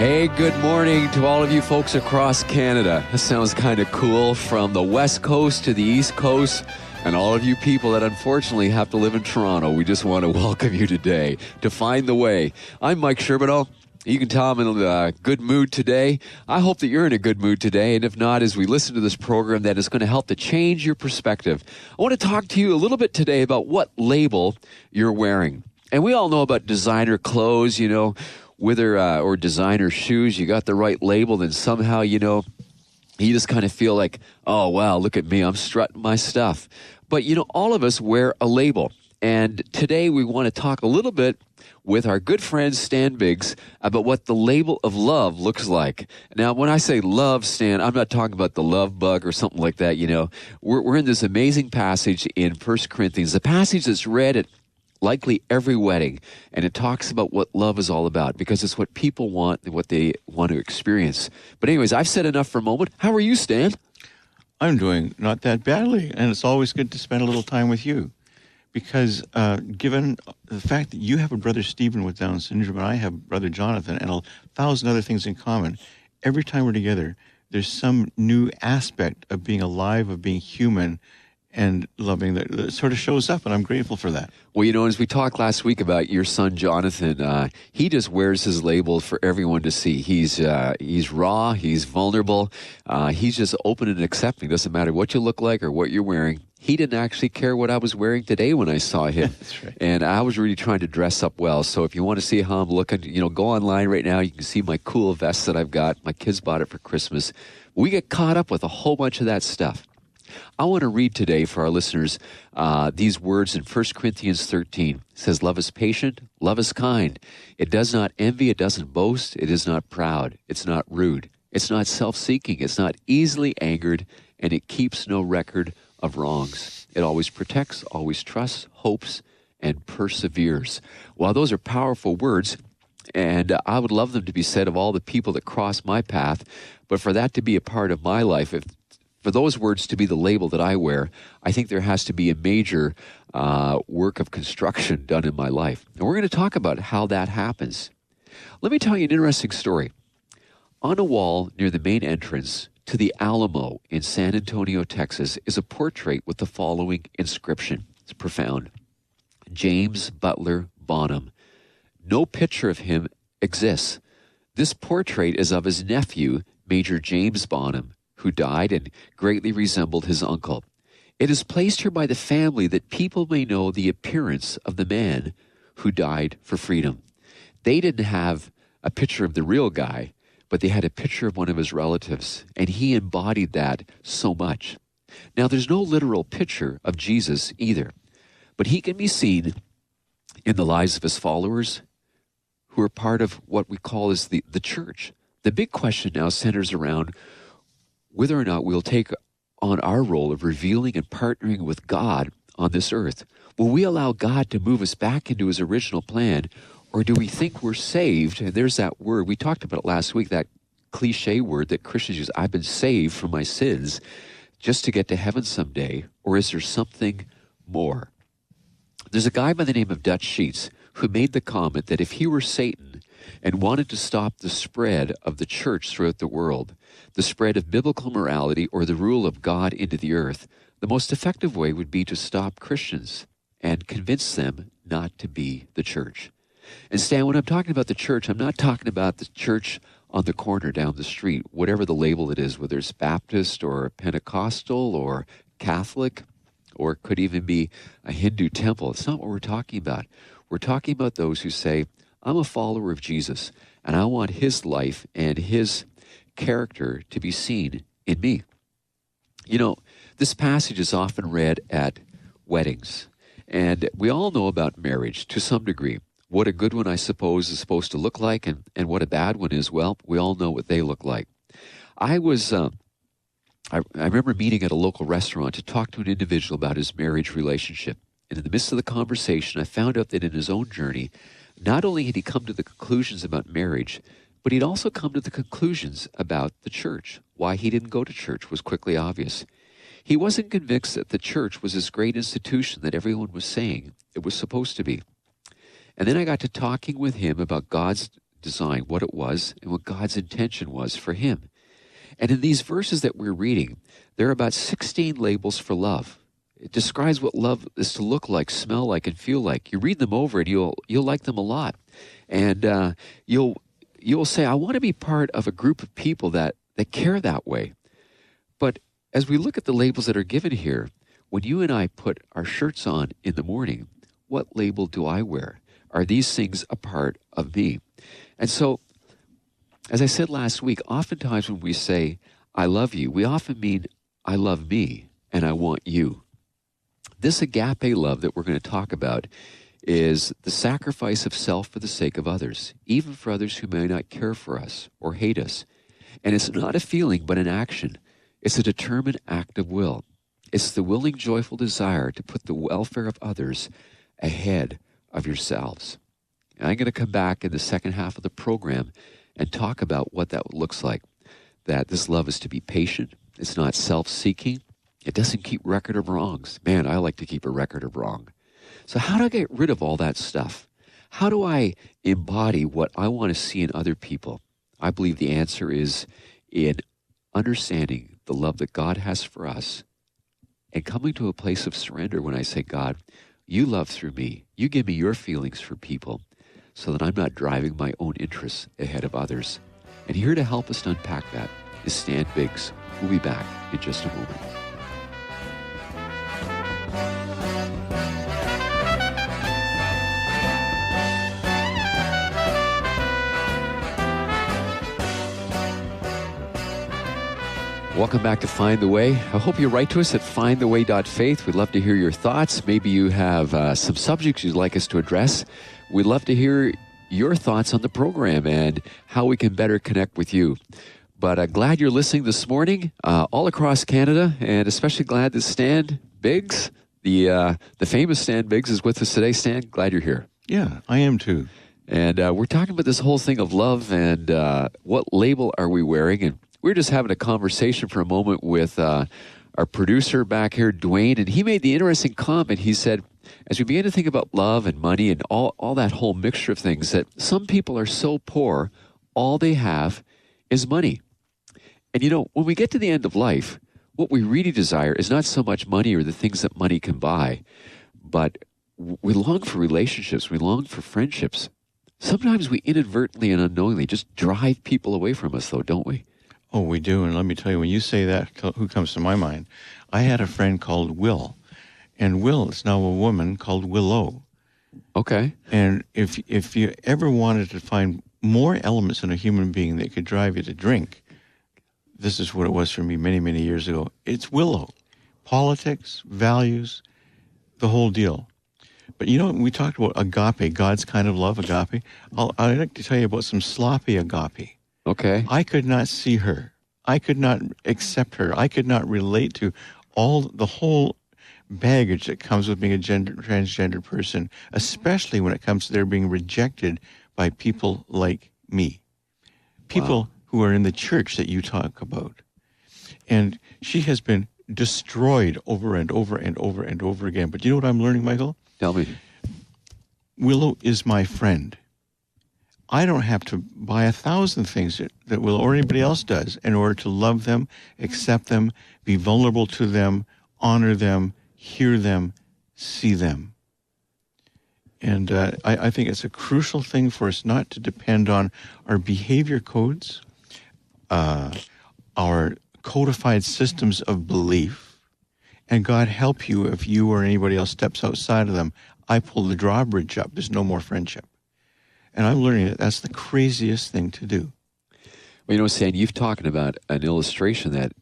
Hey, good morning to all of you folks across Canada. That sounds kind of cool, from the West Coast to the East Coast, and all of you people that unfortunately have to live in Toronto. We just want to welcome you today to Find the Way. I'm Mike Sherbino. You can tell I'm in a good mood today. I hope that you're in a good mood today, and if not, as we listen to this program that is going to help to change your perspective. I want to talk to you a little bit today about what label you're wearing. And we all know about designer clothes, whether or designer shoes. You got the right label, then somehow, you just kind of feel like, oh, wow, look at me, I'm strutting my stuff. But, all of us wear a label. And today we want to talk a little bit with our good friend Stan Biggs about what the label of love looks like. Now, when I say love, Stan, I'm not talking about the love bug or something like that, We're in this amazing passage in 1 Corinthians, a passage that's read at likely every wedding, and it talks about what love is all about, because it's what people want and what they want to experience. But anyways, I've said enough for a moment. How are you, Stan? I'm doing not that badly, and it's always good to spend a little time with you, because given the fact that you have a brother Stephen with Down syndrome and I have brother Jonathan and 1,000 other things in common, every time we're together, there's some new aspect of being alive, of being human, and loving that sort of shows up, and I'm grateful for that. Well, as we talked last week about your son Jonathan, he just wears his label for everyone to see. He's raw, he's vulnerable, he's just open and accepting. Doesn't matter what you look like or what you're wearing. He didn't actually care what I was wearing today when I saw him. That's right. And I was really trying to dress up well. So if you want to see how I'm looking, go online right now. You can see my cool vest that I've got. My kids bought it for Christmas. We get caught up with a whole bunch of that stuff. I want to read today for our listeners these words in 1 Corinthians 13. It says, love is patient, love is kind. It does not envy, it doesn't boast, it is not proud, it's not rude, it's not self-seeking, it's not easily angered, and it keeps no record of wrongs. It always protects, always trusts, hopes, and perseveres. Well, those are powerful words, and I would love them to be said of all the people that cross my path, but for that to be a part of my life, for those words to be the label that I wear, I think there has to be a major work of construction done in my life. And we're going to talk about how that happens. Let me tell you an interesting story. On a wall near the main entrance to the Alamo in San Antonio, Texas, is a portrait with the following inscription. It's profound. James Butler Bonham. No picture of him exists. This portrait is of his nephew, Major James Bonham, who died and greatly resembled his uncle. It is placed here by the family that people may know the appearance of the man who died for freedom. They didn't have a picture of the real guy, but they had a picture of one of his relatives, and he embodied that so much. Now, there's no literal picture of Jesus either, but he can be seen in the lives of his followers who are part of what we call as the church. The big question now centers around whether or not we'll take on our role of revealing and partnering with God on this earth. Will we allow God to move us back into his original plan, or do we think we're saved? And there's that word, we talked about it last week, that cliche word that Christians use, I've been saved from my sins just to get to heaven someday, or is there something more? There's a guy by the name of Dutch Sheets who made the comment that if he were Satan and wanted to stop the spread of the church throughout the world, the spread of biblical morality or the rule of God into the earth, the most effective way would be to stop Christians and convince them not to be the church. And Stan, when I'm talking about the church, I'm not talking about the church on the corner down the street, whatever the label it is, whether it's Baptist or Pentecostal or Catholic, or it could even be a Hindu temple. It's not what we're talking about. We're talking about those who say, I'm a follower of Jesus, and I want his life and his character to be seen in me. This passage is often read at weddings, and we all know about marriage to some degree. What a good one, I suppose, is supposed to look like, and what a bad one is, well, we all know what they look like. I remember meeting at a local restaurant to talk to an individual about his marriage relationship. And in the midst of the conversation, I found out that in his own journey, not only had he come to the conclusions about marriage, but he'd also come to the conclusions about the church. Why he didn't go to church was quickly obvious. He wasn't convinced that the church was this great institution that everyone was saying it was supposed to be. And then I got to talking with him about God's design, what it was, and what God's intention was for him. And in these verses that we're reading, there are about 16 labels for love. It describes what love is to look like, smell like, and feel like. You read them over and you'll like them a lot. And you'll say, I want to be part of a group of people that care that way. But as we look at the labels that are given here, when you and I put our shirts on in the morning, what label do I wear? Are these things a part of me? And so, as I said last week, oftentimes when we say, I love you, we often mean, I love me and I want you. This agape love that we're going to talk about is the sacrifice of self for the sake of others, even for others who may not care for us or hate us. And it's not a feeling, but an action. It's a determined act of will. It's the willing, joyful desire to put the welfare of others ahead of yourselves. And I'm going to come back in the second half of the program and talk about what that looks like. That this love is to be patient. It's not self-seeking. It doesn't keep record of wrongs. Man, I like to keep a record of wrong. So how do I get rid of all that stuff? How do I embody what I want to see in other people? I believe the answer is in understanding the love that God has for us and coming to a place of surrender when I say, God, you love through me. You give me your feelings for people so that I'm not driving my own interests ahead of others. And here to help us to unpack that is Stan Biggs. We'll be back in just a moment. Welcome back to Find the Way. I hope you write to us at findtheway.faith. We'd love to hear your thoughts. Maybe you have some subjects you'd like us to address. We'd love to hear your thoughts on the program and how we can better connect with you. But glad you're listening this morning all across Canada, and especially glad that Stan Biggs, the famous Stan Biggs, is with us today. Stan, glad you're here. Yeah, I am too. And we're talking about this whole thing of love and what label are we wearing. And we're just having a conversation for a moment with our producer back here, Dwayne, and he made the interesting comment. He said, as we begin to think about love and money and all that whole mixture of things, that some people are so poor, all they have is money. And when we get to the end of life, what we really desire is not so much money or the things that money can buy, but we long for relationships, we long for friendships. Sometimes we inadvertently and unknowingly just drive people away from us, though, don't we? Oh, we do. And let me tell you, when you say that, who comes to my mind? I had a friend called Will. And Will is now a woman called Willow. Okay. And if you ever wanted to find more elements in a human being that could drive you to drink, this is what it was for me many, many years ago. It's Willow. Politics, values, the whole deal. But we talked about agape, God's kind of love, agape. I'd like to tell you about some sloppy agape. Okay. I could not see her. I could not accept her. I could not relate to the whole baggage that comes with being a transgender person, especially when it comes to their being rejected by people like me. People who are in the church that you talk about. And she has been destroyed over and over and over and over again. But you know what I'm learning, Michael? Tell me. Willow is my friend. I don't have to buy 1,000 things that Willow or anybody else does in order to love them, accept them, be vulnerable to them, honor them, hear them, see them. And I think it's a crucial thing for us not to depend on our behavior codes, our codified systems of belief, and God help you if you or anybody else steps outside of them. I pull the drawbridge up. There's no more friendship. And I'm learning that that's the craziest thing to do. Well, Stan, you've talking about an illustration that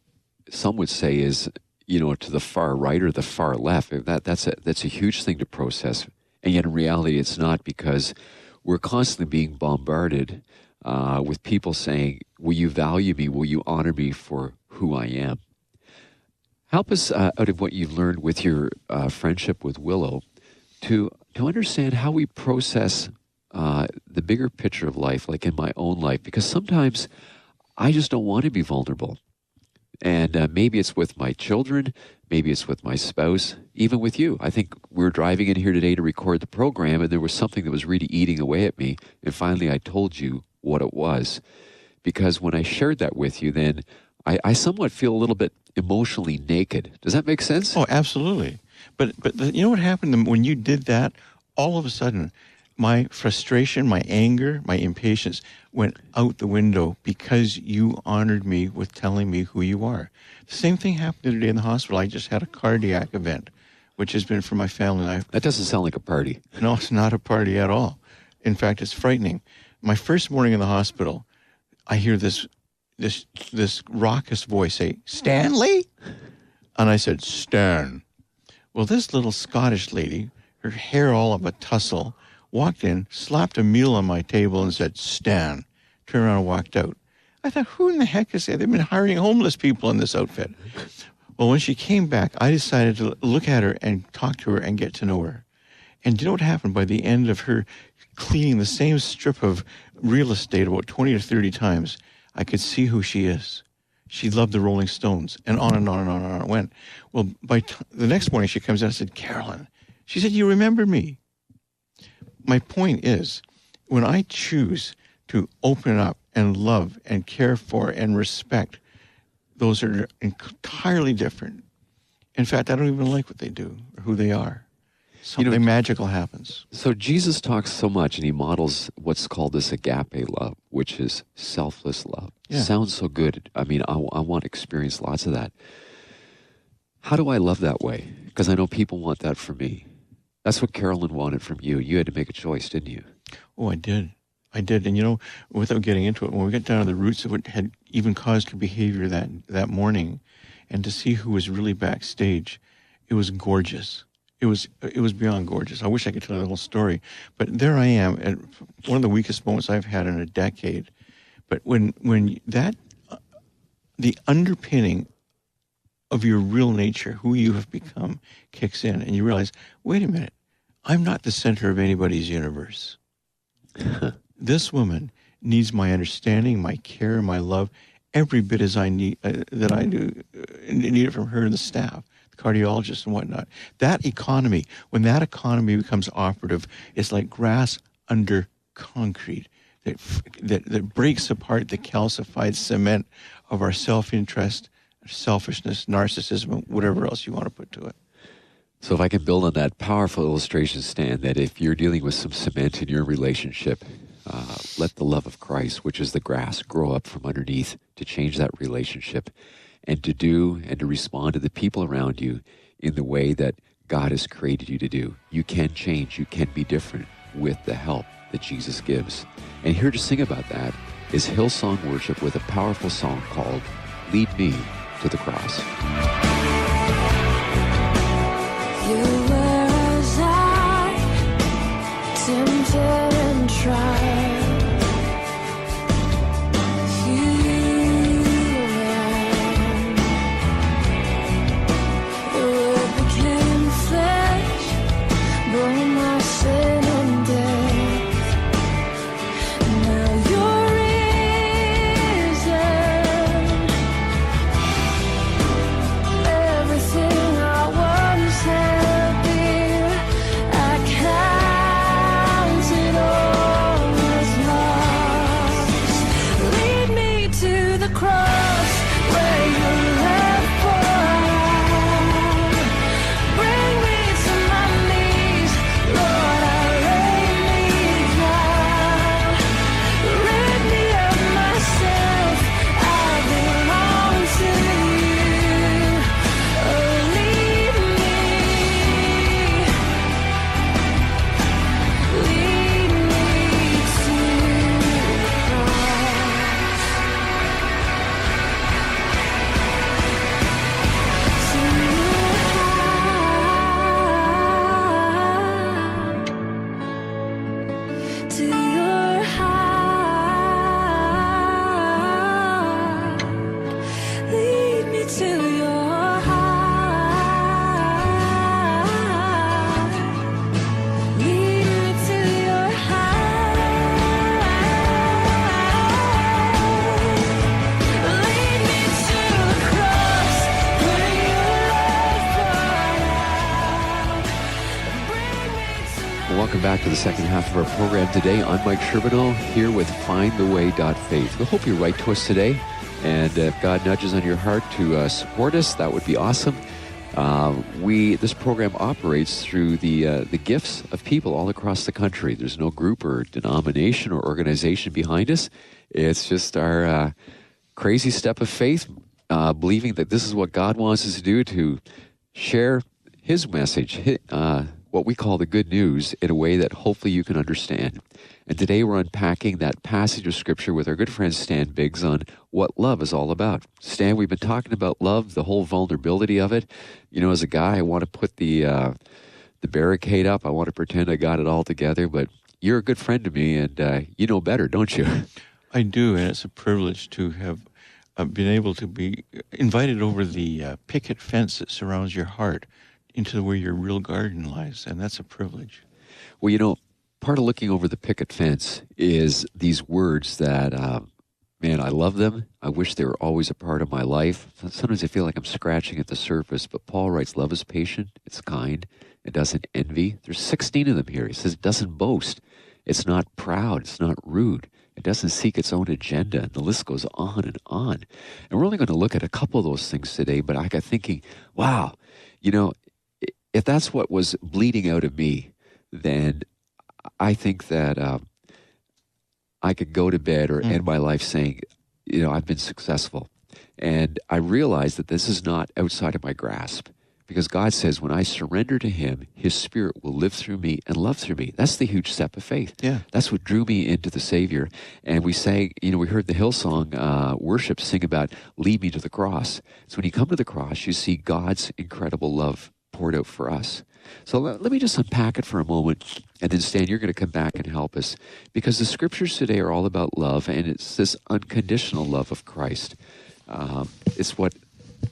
some would say is, to the far right or the far left. That's a huge thing to process. And yet in reality, it's not, because we're constantly being bombarded with people saying, will you value me? Will you honor me for who I am? Help us out of what you've learned with your friendship with Willow to understand how we process the bigger picture of life, like in my own life, because sometimes I just don't want to be vulnerable. And maybe it's with my children, maybe it's with my spouse, even with you. I think we were driving in here today to record the program, and there was something that was really eating away at me. And finally, I told you what it was. Because when I shared that with you, then I somewhat feel a little bit emotionally naked. Does that make sense? Oh, absolutely. But you know what happened when you did that? All of a sudden, my frustration, my anger, my impatience went out the window because you honored me with telling me who you are. The same thing happened today in the hospital. I just had a cardiac event, which has been for my family. That doesn't sound like a party. No, it's not a party at all. In fact, it's frightening. My first morning in the hospital, I hear this raucous voice say, "Stanley?" And I said, "Stan." Well, this little Scottish lady, her hair all of a tussle, walked in, slapped a meal on my table and said, "Stan." Turned around and walked out. I thought, who in the heck is that? They've been hiring homeless people in this outfit. Well, when she came back, I decided to look at her and talk to her and get to know her. And do you know what happened? By the end of her cleaning the same strip of real estate about 20 or 30 times, I could see who she is. She loved the Rolling Stones, and on and on and on and on it went. Well, the next morning she comes in and said, "Carolyn," she said, "you remember me." My point is, when I choose to open up and love and care for and respect, those are entirely different. In fact, I don't even like what they do or who they are. Something magical happens. So Jesus talks so much, and he models what's called this agape love, which is selfless love. Yeah. Sounds so good. I mean, I want to experience lots of that. How do I love that way? Because I know people want that from me. That's what Carolyn wanted from you. You had to make a choice, didn't you? Oh, I did. And without getting into it, when we got down to the roots of what had even caused her behavior that morning, and to see who was really backstage, it was gorgeous. It was beyond gorgeous. I wish I could tell you the whole story, but there I am at one of the weakest moments I've had in a decade. But when the underpinning of your real nature, who you have become, kicks in, and you realize, wait a minute, I'm not the center of anybody's universe. This woman needs my understanding, my care, my love, every bit as I need that I do need it from her and the staff, the cardiologist and whatnot. That economy, when that economy becomes operative, it's like grass under concrete that breaks apart the calcified cement of our self-interest, selfishness, narcissism, whatever else you want to put to it. So if I can build on that powerful illustration, Stan, that if you're dealing with some cement in your relationship, let the love of Christ, which is the grass, grow up from underneath to change that relationship and to do and to respond to the people around you in the way that God has created you to do. You can change. You can be different with the help that Jesus gives. And here to sing about that is Hillsong Worship with a powerful song called Lead Me to the Cross. You were as I, tempted and tried. The Word became flesh, bore my sin and death. Now you're risen. Welcome back to the second half of our program today. I'm Mike Sherbino here with findtheway.faith. We hope you write to us today, and if God nudges on your heart to support us, that would be awesome. This program operates through the gifts of people all across the country. There's no group or denomination or organization behind us. It's just our crazy step of faith, believing that this is what God wants us to do, to share His message, what we call the good news, in a way that hopefully you can understand. And today we're unpacking that passage of Scripture with our good friend Stan Biggs on what love is all about. Stan, we've been talking about love, the whole vulnerability of it. You know, as a guy, I want to put the barricade up. I want to pretend I got it all together, but you're a good friend to me, and you know better, don't you? I do, and it's a privilege to have been able to be invited over the picket fence that surrounds your heart into where your real garden lies, and that's a privilege. Well, you know, part of looking over the picket fence is these words that, man, I love them. I wish they were always a part of my life. Sometimes I feel like I'm scratching at the surface, but Paul writes, love is patient, it's kind, it doesn't envy. There's 16 of them here. He says it doesn't boast, it's not proud, it's not rude, it doesn't seek its own agenda, and the list goes on and on. And we're only going to look at a couple of those things today, but I got thinking, wow, you know, if that's what was bleeding out of me, then I think that I could go to bed or end my life saying, you know, I've been successful. And I realize that this is not outside of my grasp, because God says when I surrender to Him, His Spirit will live through me and love through me. That's the huge step of faith. Yeah. That's what drew me into the Savior. And we sang, you know, we heard the Hillsong worship sing about lead me to the cross. So when you come to the cross, you see God's incredible love poured out for us. So let me just unpack it for a moment, and then Stan, you're going to come back and help us, because the Scriptures today are all about love, and it's this unconditional love of Christ. It's what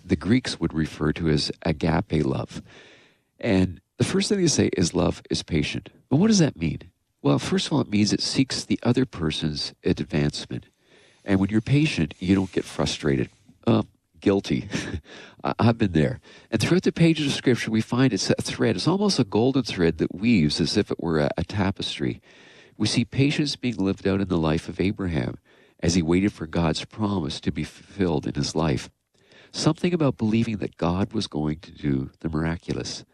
the Greeks would refer to as agape love. And the first thing they say is love is patient. But what does that mean? Well, first of all, it means it seeks the other person's advancement. And when you're patient, you don't get frustrated. Guilty. I've been there. And throughout the pages of Scripture, we find it's a thread. It's almost a golden thread that weaves as if it were a tapestry. We see patience being lived out in the life of Abraham as he waited for God's promise to be fulfilled in his life. Something about believing that God was going to do the miraculous,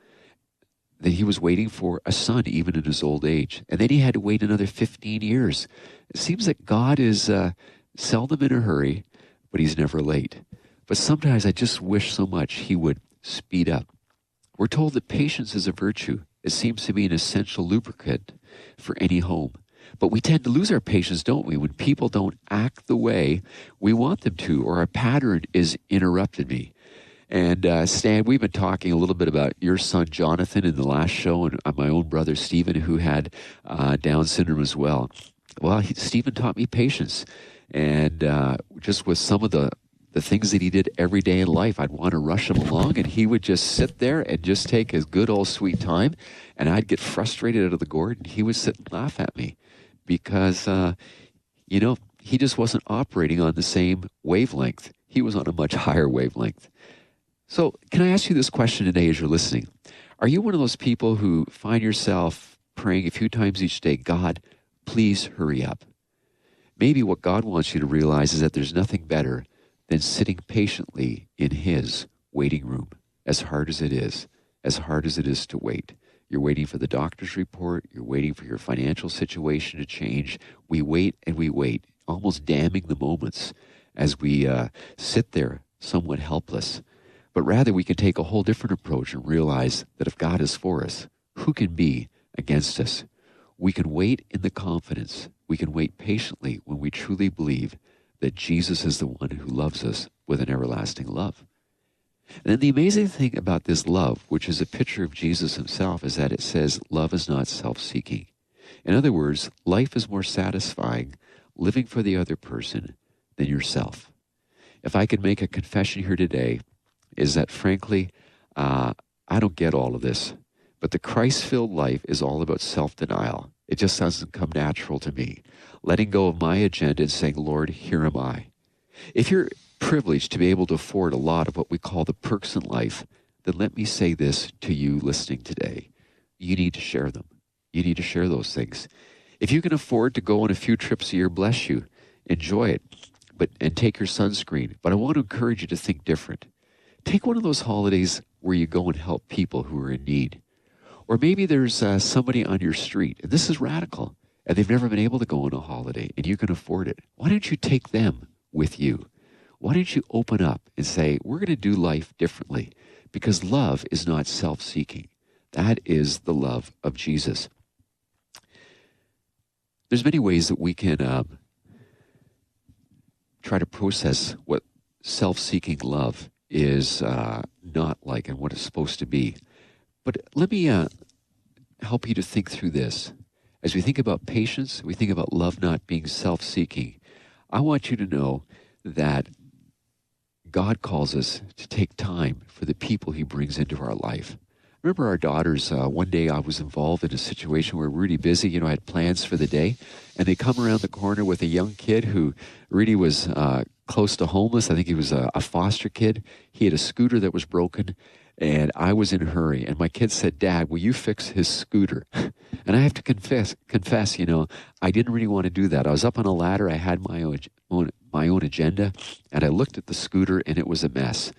that he was waiting for a son even in his old age. And then he had to wait another 15 years. It seems that God is seldom in a hurry, but he's never late. But sometimes I just wish so much he would speed up. We're told that patience is a virtue. It seems to be an essential lubricant for any home. But we tend to lose our patience, don't we, when people don't act the way we want them to, or a pattern is interrupted me. And Stan, we've been talking a little bit about your son Jonathan in the last show, and my own brother Stephen, who had Down syndrome as well. Well, Stephen taught me patience. And just with some of the things that he did every day in life, I'd want to rush him along, and he would just sit there and just take his good old sweet time, and I'd get frustrated out of the gourd, and he would sit and laugh at me because, you know, he just wasn't operating on the same wavelength. He was on a much higher wavelength. So can I ask you this question today as you're listening? Are you one of those people who find yourself praying a few times each day, God, please hurry up? Maybe what God wants you to realize is that there's nothing better than sitting patiently in His waiting room, as hard as it is to wait. You're waiting for the doctor's report. You're waiting for your financial situation to change. We wait and we wait, almost damning the moments as we sit there somewhat helpless. But rather, we can take a whole different approach and realize that if God is for us, who can be against us? We can wait in the confidence. We can wait patiently when we truly believe that Jesus is the one who loves us with an everlasting love. And then the amazing thing about this love, which is a picture of Jesus himself, is that it says love is not self-seeking. In other words, life is more satisfying living for the other person than yourself. If I could make a confession here today, is that frankly, I don't get all of this, but the Christ-filled life is all about self-denial. It just doesn't come natural to me. Letting go of my agenda and saying, Lord, here am I. If you're privileged to be able to afford a lot of what we call the perks in life, then let me say this to you listening today. You need to share them. you need to share those things. If you can afford to go on a few trips a year, bless you. Enjoy it, and take your sunscreen. But I want to encourage you to think different. Take one of those holidays where you go and help people who are in need. Or maybe there's somebody on your street, and this is radical, and they've never been able to go on a holiday, and you can afford it. Why don't you take them with you? Why don't you open up and say, we're going to do life differently? Because love is not self-seeking. That is the love of Jesus. There's many ways that we can try to process what self-seeking love is not like and what it's supposed to be. But let me help you to think through this. As we think about patience, we think about love not being self-seeking. I want you to know that God calls us to take time for the people he brings into our life. Remember our daughters, one day I was involved in a situation where we were really busy, I had plans for the day, and they come around the corner with a young kid who really was close to homeless. I think he was a foster kid. He had a scooter that was broken, and I was in a hurry. And my kid said, Dad, will you fix his scooter? And I have to confess, I didn't really want to do that. I was up on a ladder. I had my own agenda, and I looked at the scooter, and it was a mess.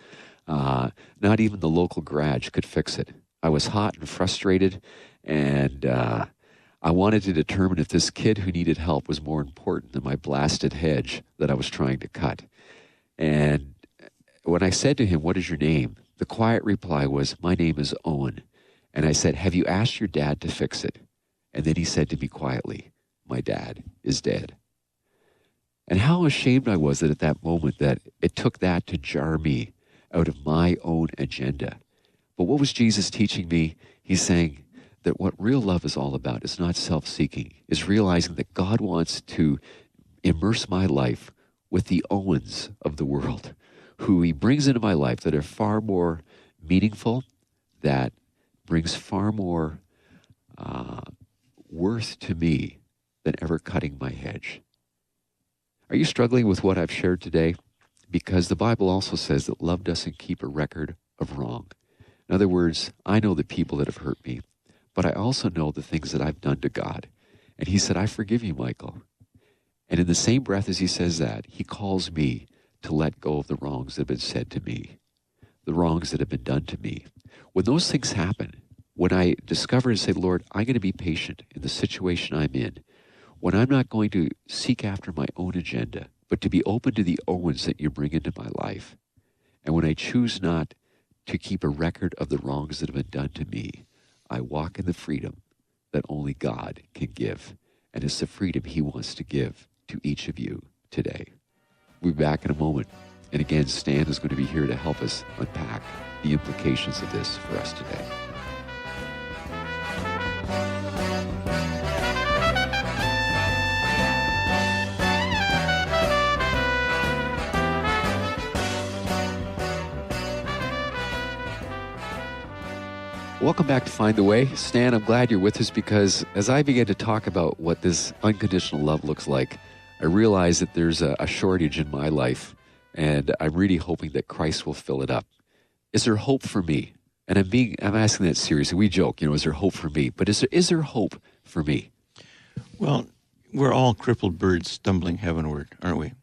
Not even the local garage could fix it. I was hot and frustrated, and I wanted to determine if this kid who needed help was more important than my blasted hedge that I was trying to cut. And when I said to him, what is your name? The quiet reply was, my name is Owen. And I said, have you asked your dad to fix it? And then he said to me quietly, my dad is dead. And how ashamed I was that at that moment that it took that to jar me out of my own agenda. But what was Jesus teaching me? He's saying that what real love is all about is not self-seeking, is realizing that God wants to immerse my life with the Owens of the world, who he brings into my life that are far more meaningful, that brings far more worth to me than ever cutting my hedge. Are you struggling with what I've shared today? Because the Bible also says that love doesn't keep a record of wrong. In other words, I know the people that have hurt me, but I also know the things that I've done to God. And he said, I forgive you, Michael. And in the same breath as he says that, he calls me to let go of the wrongs that have been said to me, the wrongs that have been done to me. When those things happen, when I discover and say, Lord, I'm going to be patient in the situation I'm in, when I'm not going to seek after my own agenda, but to be open to the Owens that you bring into my life, and when I choose not to keep a record of the wrongs that have been done to me, I walk in the freedom that only God can give. And it's the freedom he wants to give to each of you today. We'll be back in a moment. And again, Stan is going to be here to help us unpack the implications of this for us today. Welcome back to Find the Way. Stan, I'm glad you're with us because as I began to talk about what this unconditional love looks like, I realize that there's a shortage in my life, and I'm really hoping that Christ will fill it up. Is there hope for me? And I'm asking that seriously. We joke, is there hope for me? But is there hope for me? Well, we're all crippled birds stumbling heavenward, aren't we?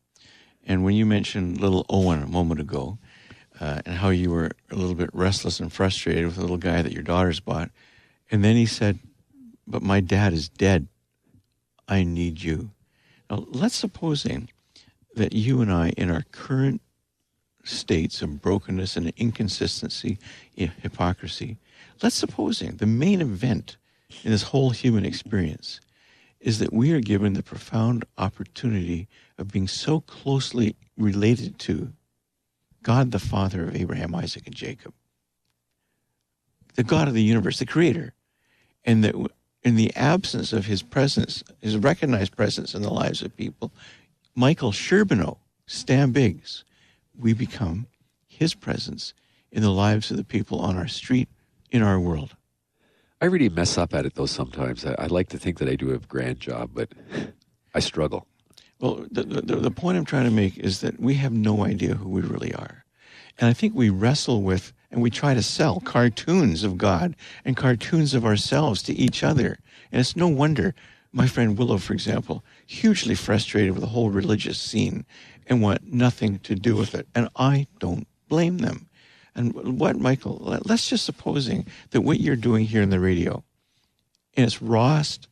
And when you mentioned little Owen a moment ago, and how you were a little bit restless and frustrated with the little guy that your daughters bought. And then he said, but my dad is dead. I need you. Now, let's supposing that you and I, in our current states of brokenness and inconsistency, hypocrisy, let's supposing the main event in this whole human experience is that we are given the profound opportunity of being so closely related to God, the Father of Abraham, Isaac, and Jacob, the God of the universe, the Creator, and that in the absence of his presence, his recognized presence in the lives of people, Michael Sherbino, Stan Biggs, we become his presence in the lives of the people on our street, in our world. I really mess up at it, though, sometimes. I like to think that I do a grand job, but I struggle. Well, the point I'm trying to make is that we have no idea who we really are. And I think we wrestle with and we try to sell cartoons of God and cartoons of ourselves to each other. And it's no wonder my friend Willow, for example, hugely frustrated with the whole religious scene and want nothing to do with it. And I don't blame them. And what, Michael, let's just supposing that what you're doing here in the radio, in its rawest,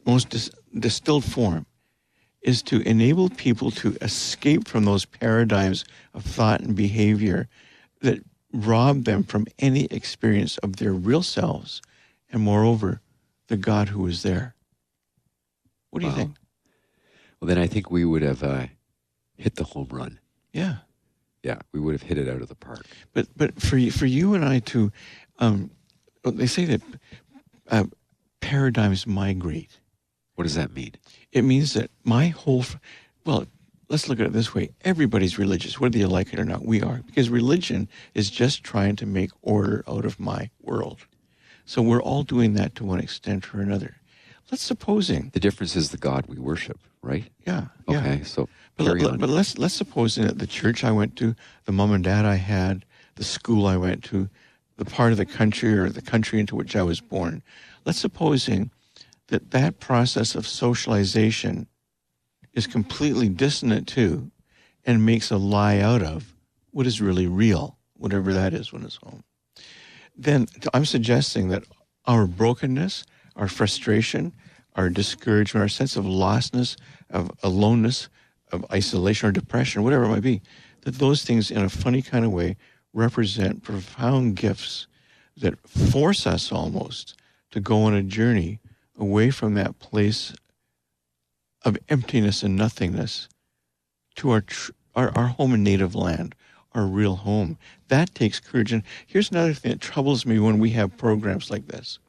most distilled form, is to enable people to escape from those paradigms of thought and behavior that rob them from any experience of their real selves and, moreover, the God who is there. What do you think? Well, then I think we would have hit the home run. Yeah. Yeah, we would have hit it out of the park. But for you and I to, they say that paradigms migrate. What does that mean? It means that let's look at it this way. Everybody's religious, whether you like it or not. We are. Because religion is just trying to make order out of my world. So we're all doing that to one extent or another. Let's supposing. The difference is the God we worship, right? Yeah. Okay, so carry on. But let's supposing that the church I went to, the mom and dad I had, the school I went to, the part of the country or the country into which I was born, let's supposing that process of socialization is completely dissonant to and makes a lie out of what is really real, whatever that is when it's home. Then I'm suggesting that our brokenness, our frustration, our discouragement, our sense of lostness, of aloneness, of isolation or depression, whatever it might be, that those things in a funny kind of way represent profound gifts that force us almost to go on a journey away from that place of emptiness and nothingness to our home and native land, our real home. That takes courage. And here's another thing that troubles me when we have programs like this.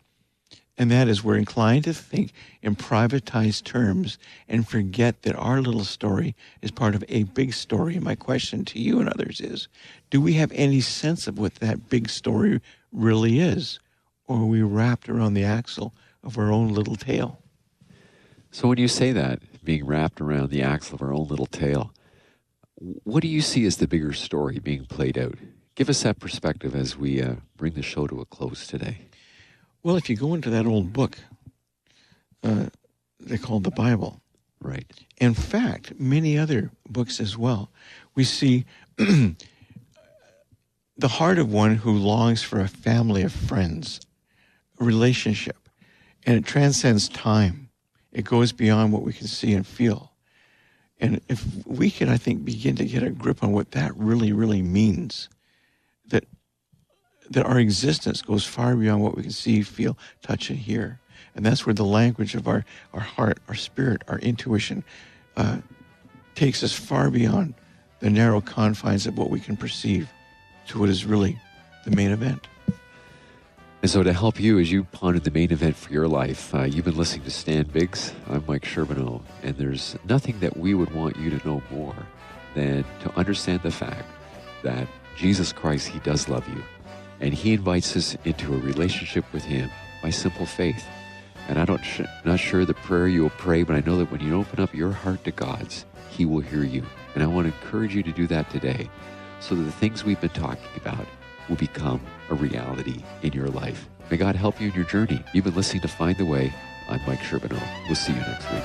And that is we're inclined to think in privatized terms and forget that our little story is part of a big story. And my question to you and others is, do we have any sense of what that big story really is? Or are we wrapped around the axle of our own little tail? So when you say that, being wrapped around the axle of our own little tail, what do you see as the bigger story being played out? Give us that perspective as we bring the show to a close today. Well, if you go into that old book, they call the Bible. Right. In fact, many other books as well, we see the heart of one who longs for a family of friends, a relationship, and it transcends time. It goes beyond what we can see and feel. And if we can, I think, begin to get a grip on what that really, really means, that our existence goes far beyond what we can see, feel, touch, and hear. And that's where the language of our heart, our spirit, our intuition takes us far beyond the narrow confines of what we can perceive to what is really the main event. And so to help you as you ponder the main event for your life, you've been listening to Stan Biggs. I'm Mike Charbonneau, and there's nothing that we would want you to know more than to understand the fact that Jesus Christ, He does love you. And He invites us into a relationship with Him by simple faith. And not sure the prayer you will pray, but I know that when you open up your heart to God's, He will hear you. And I want to encourage you to do that today so that the things we've been talking about will become a reality in your life. May God help you in your journey. You've been listening to Find the Way. I'm Mike Charbonneau. We'll see you next week.